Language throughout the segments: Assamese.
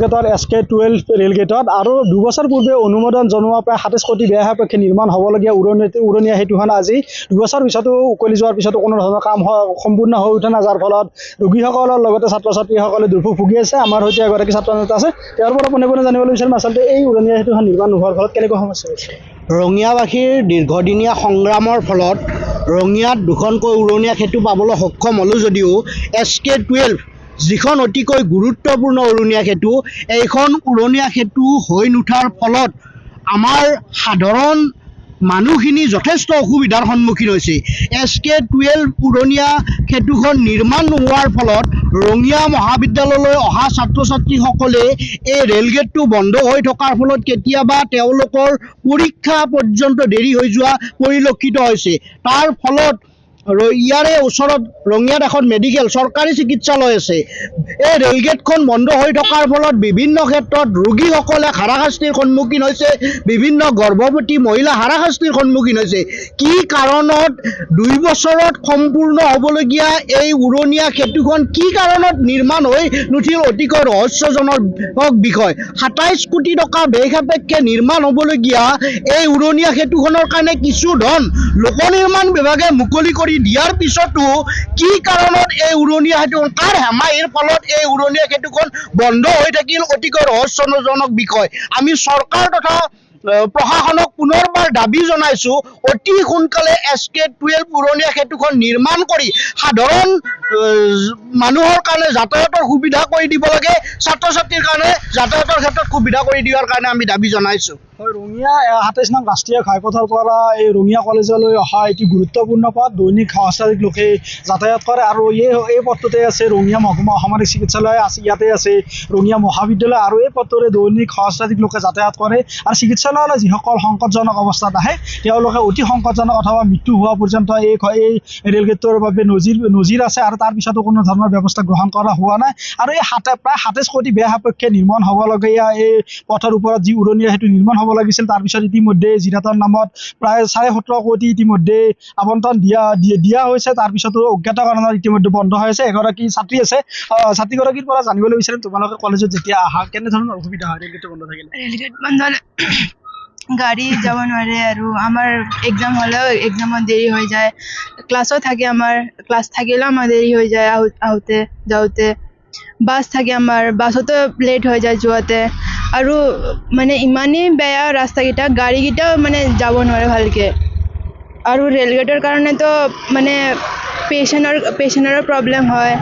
গেটৰ SK12 ৰেল গেটত আৰু 2 বছৰ পূৰ্বে অনুমোদন জনোৱা প্ৰায় 27 কোটি ব্যয় সাপেক্ষে নিৰ্মাণ হ'বলগীয়া উৰণীয়া সেতুখন আজি 2 বছৰ পিছতো উকলি যোৱাৰ পিছতো কোনো ধৰণৰ কাম সম্পূৰ্ণ হৈ উঠা নাই, যাৰ ফলত ৰোগীসকলৰ লগতে ছাত্ৰ ছাত্ৰীসকলে দুৰ্ভোগ ভুগি আছে। আমাৰ সৈতে এগৰাকী ছাত্ৰ নেতা আছে, তেওঁৰ পৰা পোনে জানিবলৈ বিচাৰিম আচলতে এই উৰণীয়া সেতুখন নিৰ্মাণ নোহোৱাৰ ফলত কেনেকুৱা সমস্যা হৈছে। ৰঙিয়াবাসীৰ দীৰ্ঘদিনীয়া সংগ্ৰামৰ ফলত ৰঙিয়াত দুখনকৈ উৰণীয়া সেতু পাবলৈ সক্ষম হ'লো যদিও SK12 যিখন অতিকৈ গুৰুত্বপূৰ্ণ উৰণীয়া সেতু, এইখন উৰণীয়া সেতু হৈ নুঠাৰ ফলত আমাৰ সাধাৰণ মানুহখিনি যথেষ্ট অসুবিধাৰ সন্মুখীন হৈছে। SK12 উৰণীয়া সেতুখন নিৰ্মাণ নোহোৱাৰ ফলত ৰঙিয়া মহাবিদ্যালয়লৈ অহা ছাত্ৰ ছাত্ৰীসকলে এই ৰেলগেটটো বন্ধ হৈ থকাৰ ফলত কেতিয়াবা তেওঁলোকৰ পৰীক্ষা পৰ্যন্ত দেৰি হৈ যোৱা পৰিলক্ষিত হৈছে। তাৰ ফলত ইয়াৰে ওচৰত ৰঙিয়াত এখন মেডিকেল চৰকাৰী চিকিৎসালয় আছে। এই ৰেলগেটখন বন্ধ হৈ থকাৰ ফলত বিভিন্ন ক্ষেত্ৰত ৰোগীসকলে হাৰাশাস্তিৰ সন্মুখীন হৈছে, বিভিন্ন গৰ্ভৱতী মহিলা হাৰাশাস্তিৰ সন্মুখীন হৈছে। কি কাৰণত 2 বছৰত সম্পূৰ্ণ হ'বলগীয়া এই উৰণীয়া সেতুখন কি কাৰণত নিৰ্মাণ হৈ নুঠিল অতিকৈ ৰহস্যজনক বিষয়। 27 কোটি টকা ব্যয় সাপেক্ষে নিৰ্মাণ হ'বলগীয়া এই উৰণীয়া সেতুখনৰ কাৰণে কিছু ধন লোক নিৰ্মাণ বিভাগে মুকলি কৰি দিয়াৰ পিছতো কি কাৰণত এই উৰণীয়া সেতুখন কাৰ হেমাহিৰ ফলত এই উৰণীয়া সেতুখন বন্ধ হৈ থাকিল অতিকৈ ৰহস্যজনক বিষয়। আমি চৰকাৰ তথা প্ৰশাসনক পুনৰবাৰ দাবী জনাইছো, অতি সোনকালে SK12 উৰণীয়া সেতুখন নিৰ্মাণ কৰি সাধাৰণ মানুহৰ কাৰণে যাতায়াতৰ সুবিধা কৰি দিব লাগে, ছাত্ৰ ছাত্ৰীৰ কাৰণে যাতায়াতৰ ক্ষেত্ৰত সুবিধা কৰি দিয়াৰ কাৰণে আমি দাবী জনাইছো। ৰঙিয়া 27 নং ৰাষ্ট্ৰীয় ঘাইপথৰ পৰা এই ৰঙিয়া কলেজলৈ অহা এটি গুৰুত্বপূৰ্ণ পথ, দৈনিক সহস্ৰাধিক লোকে যাতায়াত কৰে আৰু এই পথটোতে আছে ৰঙিয়া মহকুমা সামৰিক চিকিৎসালয় আছে, ইয়াতে আছে ৰঙিয়া মহাবিদ্যালয় আৰু এই পথটোৰে দৈনিক সহস্ৰাধিক লোকে যাতায়াত কৰে। আৰু চিকিৎসালয়লৈ যিসকল সংকটজনক অৱস্থাত আহে তেওঁলোকে অতি সংকটজনক অথবা মৃত্যু হোৱা পৰ্যন্ত এই ৰেলগেটটোৰ বাবে নজিৰ আছে আৰু তাৰ পিছতো কোনো ধৰণৰ ব্যৱস্থা গ্ৰহণ কৰা হোৱা নাই। আৰু এই প্ৰায় 27 কোটি ব্যয় সাপেক্ষে নিৰ্মাণ হ'বলগীয়া এই পথৰ ওপৰত যি উৰণীয়া সেতু নিৰ্মাণ হ'ব লাগিছিল, তাৰপিছত ইতিমধ্যে জিৰাটৰ নামত প্ৰায় 17.5 কোটি ইতিমধ্যে আবণ্টন দিয়া হৈছে, তাৰপিছতো অজ্ঞাত কাৰণত ইতিমধ্যে বন্ধ হৈ আছে। এগৰাকী ছাত্ৰী আছে, ছাত্ৰীগৰাকীৰ পৰা জানিবলৈ বিচাৰিম তোমালোকে কলেজত যেতিয়া আহা কেনেধৰণৰ অসুবিধা হয় ৰেলগেটটো বন্ধ থাকিলে। ৰেলগেট বন্ধ গাড়ী যাব নোৱাৰে আৰু আমাৰ এক্সাম হ'লেও এক্সামত দেৰি হৈ যায়, ক্লাছো থাকে, আমাৰ ক্লাছ থাকিলেও আমাৰ দেৰি হৈ যায় আহোঁতে যাওঁতে, বাছ থাকে আমাৰ বাছতো লেট হৈ যায় যোৱাতে আৰু মানে ইমানেই বেয়া ৰাস্তাকেইটা, গাড়ীকেইটাও মানে যাব নোৱাৰে ভালকৈ। আৰু ৰেলগেটৰ কাৰণেতো মানে পেচেণ্টৰো প্ৰব্লেম হয়,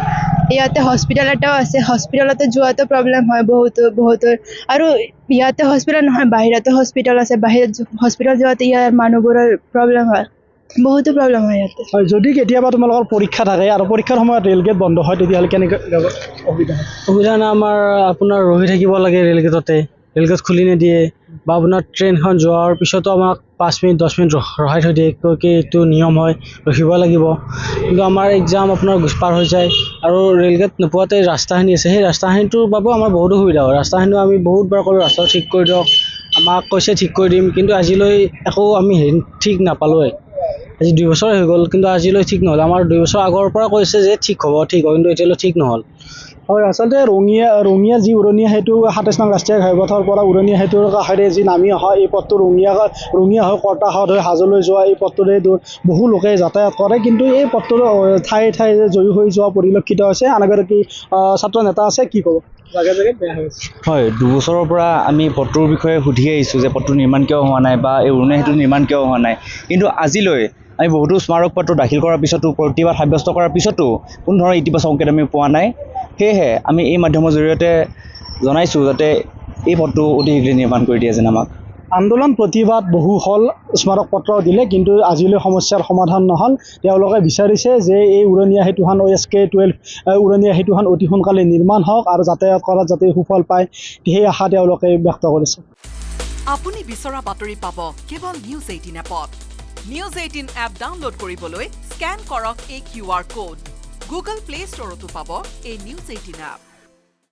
ইয়াতে হস্পিটেল এটাও আছে, হস্পিটেলতো যোৱাটো প্ৰব্লেম হয় বহুতৰ আৰু ইয়াতে হস্পিটেল নহয় বাহিৰতো হস্পিটেল আছে, বাহিৰত হস্পিটেল যোৱাতে ইয়াৰ মানুহবোৰৰ প্ৰব্লেম হয়, বহুতো প্ৰব্লেম হয় ইয়াতে। যদি কেতিয়াবা তোমালোকৰ পৰীক্ষা থাকে আৰু পৰীক্ষাৰ সময়ত ৰেলগেট বন্ধ হয় তেতিয়াহ'লে কেনেকৈ অসুবিধা হয়? অসুবিধা নাই, আমাৰ আপোনাৰ ৰহি থাকিব লাগে ৰেলগেটতে, ৰেলগেট খুলি নিদিয়ে বা আপোনাৰ ট্ৰেইনখন যোৱাৰ পিছতো আমাক 5 মিনিট 10 মিনিট ৰখাই থৈ দিয়ে, কি এইটো নিয়ম হয় ৰখিব লাগিব। কিন্তু আমাৰ এক্সাম আপোনাৰ পাৰ হৈ যায় আৰু ৰেলগেট নোপোৱাতে ৰাস্তাখিনি আছে, সেই ৰাস্তাখিনিটোৰ বাবেও আমাৰ বহুত অসুবিধা হয়। ৰাস্তাখিনিও আমি বহুতবাৰ ক'লোঁ ৰাস্তাটো ঠিক কৰি দিয়ক, আমাক কৈছে ঠিক কৰি দিম, কিন্তু আজিলৈ একো আমি ঠিক নাপালোঁৱে। আজি 2 বছৰ হৈ গ'ল কিন্তু আজিলৈ ঠিক নহ'ল। আমাৰ 2 বছৰ আগৰ পৰা কৈছে যে ঠিক হ'ব কিন্তু এতিয়ালৈ ঠিক নহ'ল। হয়, আচলতে ৰঙিয়া যি উৰণীয়া সেতু 27 নং ৰাষ্ট্ৰীয় ঘাইপথৰ পৰা উৰণীয়া সেতুৰ কাষেৰে যি নামি অহা এই পথটো ৰঙিয়া হৈ কৰ্তাহত হৈ হাজোলৈ যোৱা এই পথটোৰে বহু লোকে যাতায়াত কৰে, কিন্তু এই পথটোৰ ঠায়ে জয়ী হৈ যোৱা পৰিলক্ষিত হৈছে। আন এগৰাকী ছাত্ৰ নেতা আছে, কি ক'ব? হয়, 2 বছৰৰ পৰা আমি পথটোৰ বিষয়ে সুধি আহিছোঁ যে পথটো নিৰ্মাণ কিয় হোৱা নাই বা এই উৰণীয়া সেতু নিৰ্মাণ কিয় হোৱা নাই, কিন্তু আজিলৈ আমি বহুতো স্মাৰক পত্ৰ দাখিল কৰাৰ পিছতো প্ৰতিবাদ সাব্যস্ত কৰাৰ পিছতো কোনো ধৰণৰ ইতিবাচক সংকেত আমি পোৱা নাই। সেয়েহে আমি এই মাধ্যমৰ জৰিয়তে জনাইছোঁ যাতে এই পথটো অতি শীঘ্ৰে নিৰ্মাণ কৰি দিয়ে যেন আমাক। আন্দোলন প্ৰতিবাদ বহু হ'ল, স্মাৰক পত্ৰ দিলে, কিন্তু আজিলৈ সমস্যাৰ সমাধান নহ'ল। তেওঁলোকে বিচাৰিছে যে এই উৰণীয়া সেতুখন SK12 উৰণীয়া সেতুখন অতি সোনকালে নিৰ্মাণ হওক আৰু যাতায়াত কৰাত যাতে সুফল পায় সেই আশা তেওঁলোকে ব্যক্ত কৰিছে। আপুনি বিচৰা বাতৰি পাব কেৱল নিউজ 18 এপত। নিউজ 18 এপ ডাউনলোড কৰিবলৈ স্কেন কৰক এই QR কোড। গুগল প্লে ষ্টৰতো পাব এই নিউজ 18 এপ।